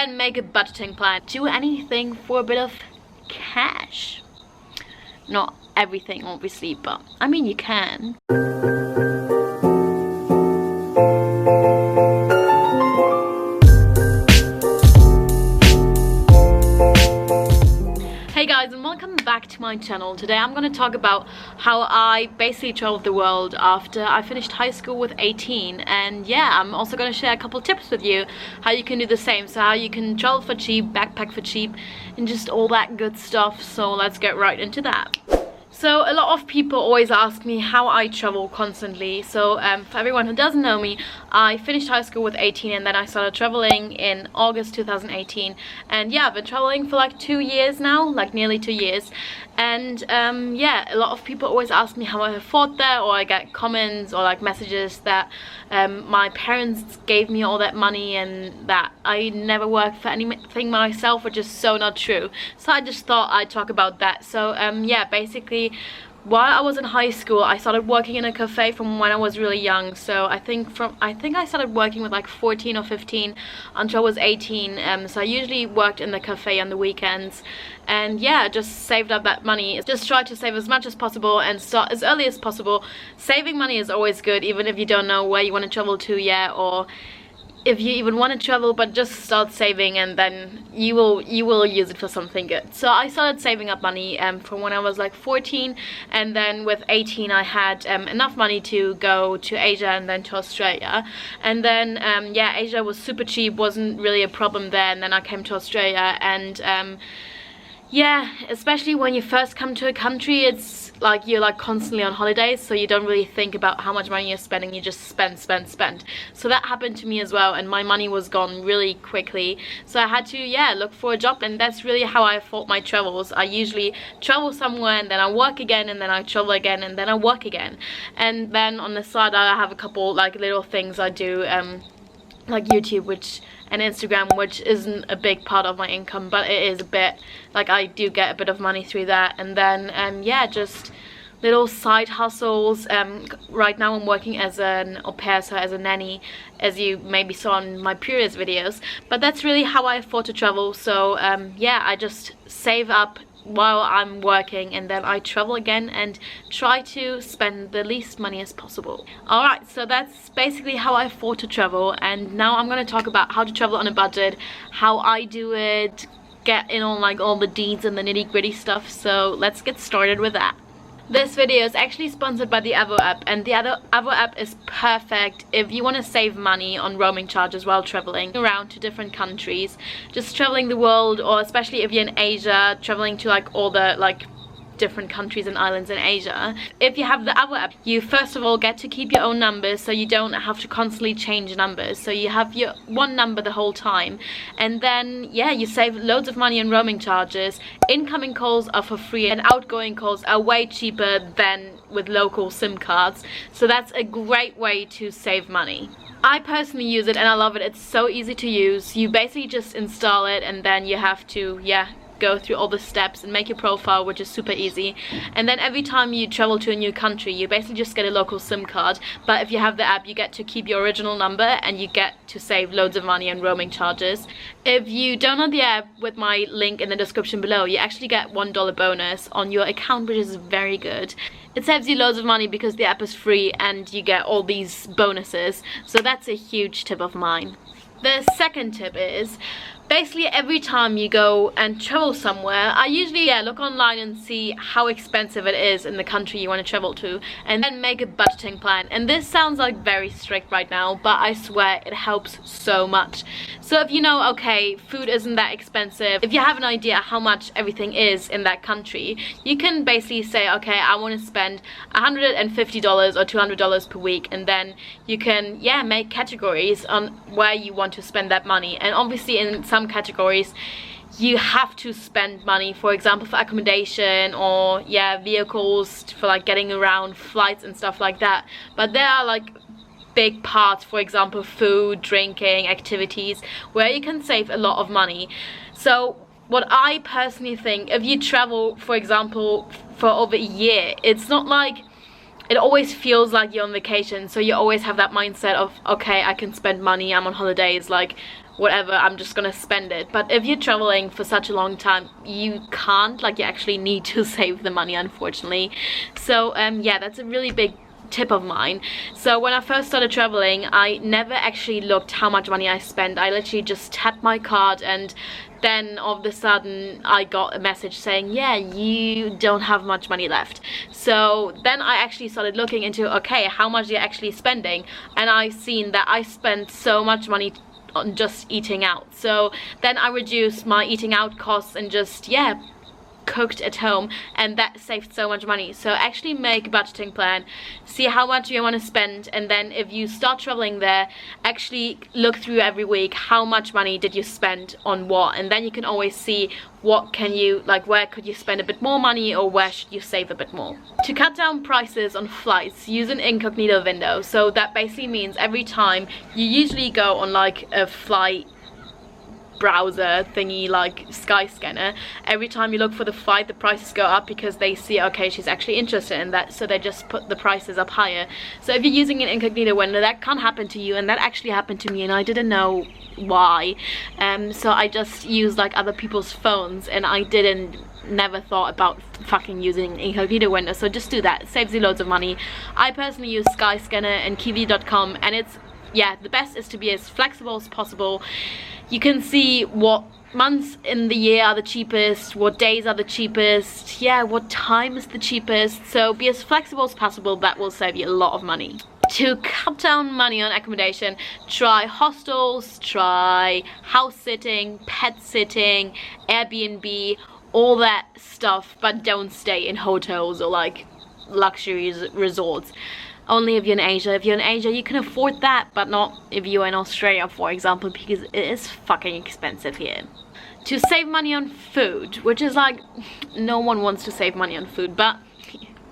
and make a budgeting plan. Do anything for a bit of cash. Not everything obviously, but I mean you can. Hey guys, and welcome back to my channel. Today I'm going to talk about how I basically traveled the world after I finished high school with 18, and yeah, I'm also going to share a couple tips with you how you can do the same, so how you can travel for cheap, backpack for cheap, and just all that good stuff. So let's get right into that. So a lot of people always ask me how I travel constantly. So for everyone who doesn't know me, I finished high school with 18 and then I started traveling in August 2018. And yeah, I've been traveling for like 2 years now, like nearly 2 years. And yeah, a lot of people always ask me how I afford that, or I get comments or like messages that my parents gave me all that money and that I never worked for anything myself, which is so not true. So I just thought I'd talk about that. So yeah, basically while I was in high school, I started working in a cafe from when I was really young. So I think I started working with like 14 or 15 until I was 18. So I usually worked in the cafe on the weekends, and yeah, just saved up that money. Just try to save as much as possible and start as early as possible. Saving money is always good, even if you don't know where you want to travel to yet, or if you even want to travel, but just start saving and then you will use it for something good. So I started saving up money from when I was like 14, and then with 18 I had enough money to go to Asia and then to Australia. And then yeah, Asia was super cheap, wasn't really a problem there, and then I came to Australia. And yeah, especially when you first come to a country, it's like you're like constantly on holidays, so you don't really think about how much money you're spending, you just spend. So that happened to me as well, and my money was gone really quickly. So I had to, yeah, look for a job, and that's really how I afford my travels. I usually travel somewhere and then I work again, and then I travel again, and then I work again. And then on the side I have a couple like little things I do, like YouTube and Instagram, which isn't a big part of my income, but it is a bit, like I do get a bit of money through that. And then yeah, just little side hustles. Right now I'm working as an au pair, so as a nanny, as you maybe saw in my previous videos. But that's really how I afford to travel. So yeah, I just save up while I'm working, and then I travel again and try to spend the least money as possible. Alright, so that's basically how I afford to travel, and now I'm going to talk about how to travel on a budget, how I do it, get in on like all the deeds and the nitty-gritty stuff. So let's get started with that. This video is actually sponsored by the Avo app, and the Avo app is perfect if you want to save money on roaming charges while traveling around to different countries, just traveling the world, or especially if you're in Asia, traveling to like all the like different countries and islands in Asia. If you have the Avo app, you first of all get to keep your own numbers, so you don't have to constantly change numbers. So you have your one number the whole time, and then yeah, you save loads of money on roaming charges. Incoming calls are for free, and outgoing calls are way cheaper than with local SIM cards. So that's a great way to save money. I personally use it and I love it. It's so easy to use. You basically just install it, and then you have to, yeah, go through all the steps and make your profile, which is super easy. And then every time you travel to a new country, you basically just get a local SIM card. But if you have the app, you get to keep your original number, and you get to save loads of money on roaming charges. If you download the app with my link in the description below, you actually get $1 bonus on your account, which is very good. It saves you loads of money because the app is free and you get all these bonuses. So that's a huge tip of mine. The second tip is, basically every time you go and travel somewhere, I usually look online and see how expensive it is in the country you want to travel to, and then make a budgeting plan. And this sounds like very strict right now, but I swear it helps so much. So if you know, okay, food isn't that expensive, if you have an idea how much everything is in that country, you can basically say, okay, I want to spend $150 or $200 per week, and then you can, yeah, make categories on where you want to spend that money. And obviously in some categories you have to spend money, for example for accommodation, or yeah, vehicles for like getting around, flights and stuff like that. But there are like big parts, for example food, drinking, activities, where you can save a lot of money. So what I personally think, if you travel for example for over a year, it's not like, it always feels like you're on vacation, so you always have that mindset of, okay, I can spend money, I'm on holidays, like whatever, I'm just gonna spend it. But if you're traveling for such a long time, you can't, like, you actually need to save the money, unfortunately. So yeah, that's a really big tip of mine. So when I first started traveling, I never actually looked how much money I spent. I literally just tapped my card, and then all of a sudden I got a message saying, yeah, you don't have much money left. So then I actually started looking into, okay, how much you're actually spending, and I seen that I spent so much money on just eating out. So then I reduced my eating out costs and just, yeah, cooked at home, and that saved so much money. So actually make a budgeting plan, see how much you want to spend, and then if you start traveling there, actually look through every week how much money did you spend on what, and then you can always see what can you, like, where could you spend a bit more money, or where should you save a bit more. To cut down prices on flights, use an incognito window. So that basically means every time you usually go on like a flight browser thingy like Skyscanner, every time you look for the flight, the prices go up because they see, okay, she's actually interested in that, so they just put the prices up higher. So if you're using an incognito window, that can't happen to you, and that actually happened to me, and I didn't know why. So I just used like other people's phones, and I never thought about fucking using incognito window. So just do that, it saves you loads of money. I personally use Skyscanner and Kiwi.com, and it's, yeah, the best is to be as flexible as possible. You can see what months in the year are the cheapest, what days are the cheapest, yeah, what time is the cheapest. So be as flexible as possible, that will save you a lot of money. To cut down money on accommodation, try hostels, try house sitting, pet sitting, Airbnb, all that stuff, but don't stay in hotels or like luxury resorts. Only if you're in Asia. If you're in Asia, you can afford that, but not if you're in Australia, for example, because it is fucking expensive here. To save money on food, which is like, no one wants to save money on food, but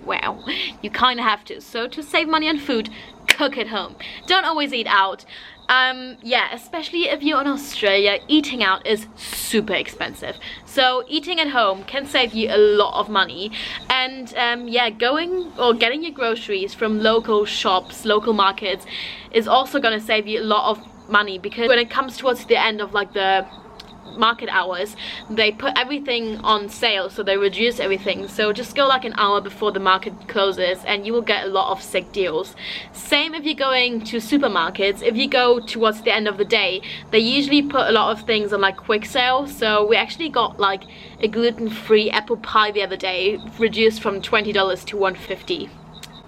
well, you kind of have to. So to save money on food, cook at home. Don't always eat out. Yeah, especially if you're in Australia, eating out is super expensive. So eating at home can save you a lot of money. And yeah, going or getting your groceries from local shops, local markets is also gonna save you a lot of money, because when it comes towards the end of like the market hours, they put everything on sale, so they reduce everything. So just go like an hour before the market closes and you will get a lot of sick deals. Same if you're going to supermarkets. If you go towards the end of the day, they usually put a lot of things on like quick sale. So we actually got like a gluten-free apple pie the other day, reduced from $20 to $1.50.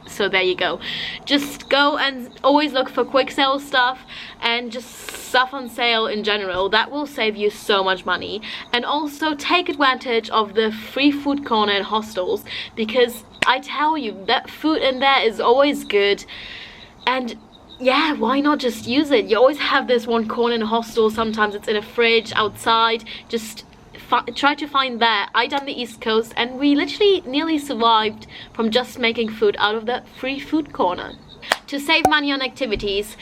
So there you go. Just go and always look for quick sale stuff and just stuff on sale in general. That will save you so much money. And also take advantage of the free food corner in hostels, because I tell you, that food in there is always good. And yeah, why not just use it? You always have this one corner in a hostel. Sometimes it's in a fridge outside. Just try to find that. I done the East Coast and we literally nearly survived from just making food out of that free food corner. To save money on activities,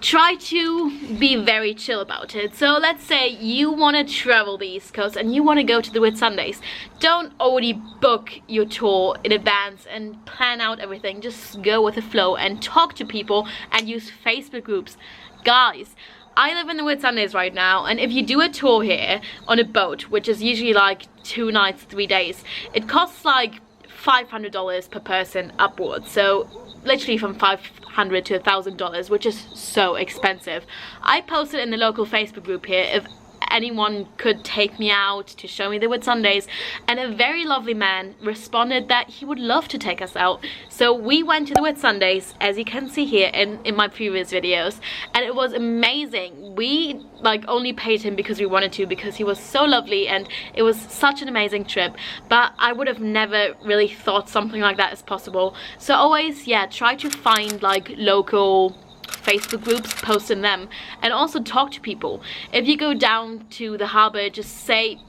try to be very chill about it. So let's say you want to travel the East Coast and you want to go to the Whitsundays. Don't already book your tour in advance and plan out everything. Just go with the flow and talk to people and use Facebook groups. Guys, I live in the Whitsundays right now, and if you do a tour here on a boat, which is usually like 2 nights, 3 days, it costs like $500 per person upwards. So literally from $500 to $1,000, which is so expensive. I posted in the local Facebook group here if anyone could take me out to show me the Whitsundays, and a very lovely man responded that he would love to take us out. So we went to the Whitsundays, as you can see here in my previous videos, and it was amazing. We like only paid him because we wanted to, because he was so lovely and it was such an amazing trip. But I would have never really thought something like that is possible. So always, yeah, try to find like local Facebook groups, post in them, and also talk to people. If you go down to the harbour, just say,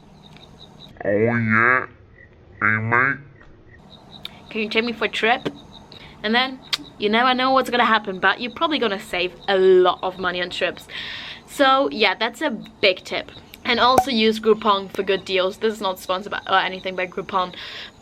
"Oh yeah, hey mate, can you take me for a trip?" And then you never know what's gonna happen, but you're probably gonna save a lot of money on trips. So yeah, that's a big tip. And also use Groupon for good deals. This is not sponsored by or anything by Groupon,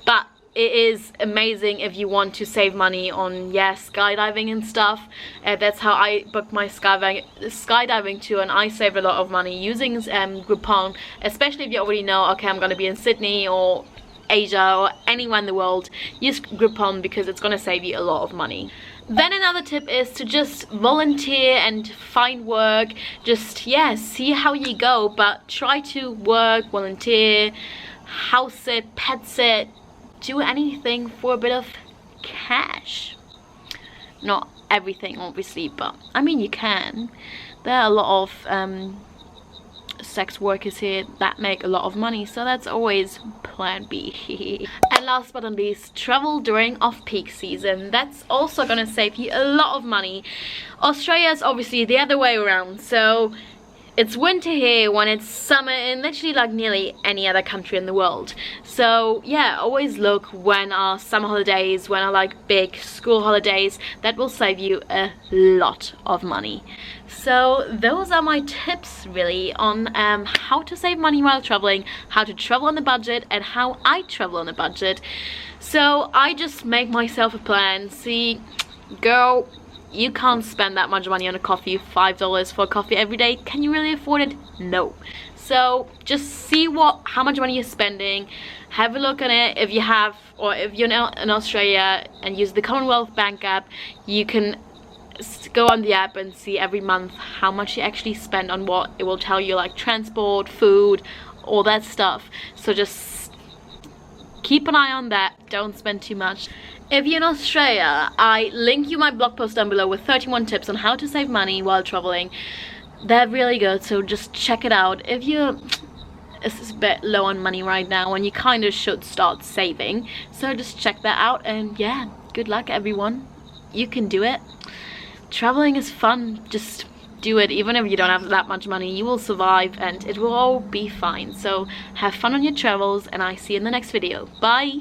but it is amazing if you want to save money on, yeah, skydiving and stuff. That's how I booked my skydiving tour, and I saved a lot of money using Groupon, especially if you already know, okay, I'm gonna be in Sydney or Asia or anywhere in the world. Use Groupon because it's gonna save you a lot of money. Then another tip is to just volunteer and find work. Just, yeah, see how you go, but try to work, volunteer, house sit, pet sit, do anything for a bit of cash. Not everything obviously, but I mean you can. There are a lot of sex workers here that make a lot of money, so that's always plan B. And last but not least, travel during off-peak season. That's also gonna save you a lot of money. Australia is obviously the other way around, so it's winter here when it's summer in literally like nearly any other country in the world. So yeah, always look when are summer holidays, when are like big school holidays. That will save you a lot of money. So those are my tips really on how to save money while traveling, how to travel on a budget, and how I travel on a budget. So I just make myself a plan. See, girl, you can't spend that much money on a coffee, $5 for a coffee every day. Can you really afford it? No. So just see how much money you're spending, have a look on it. If you have, or if you're in Australia and use the Commonwealth Bank app, you can go on the app and see every month how much you actually spend on what. It will tell you like transport, food, all that stuff. So just keep an eye on that, don't spend too much. If you're in Australia, I link you my blog post down below with 31 tips on how to save money while traveling. They're really good, so just check it out. If you're a bit low on money right now, and you kind of should start saving, so just check that out. And yeah, good luck everyone, you can do it. Traveling is fun, just do it. Even if you don't have that much money, you will survive and it will all be fine. So have fun on your travels, and I see you in the next video. Bye.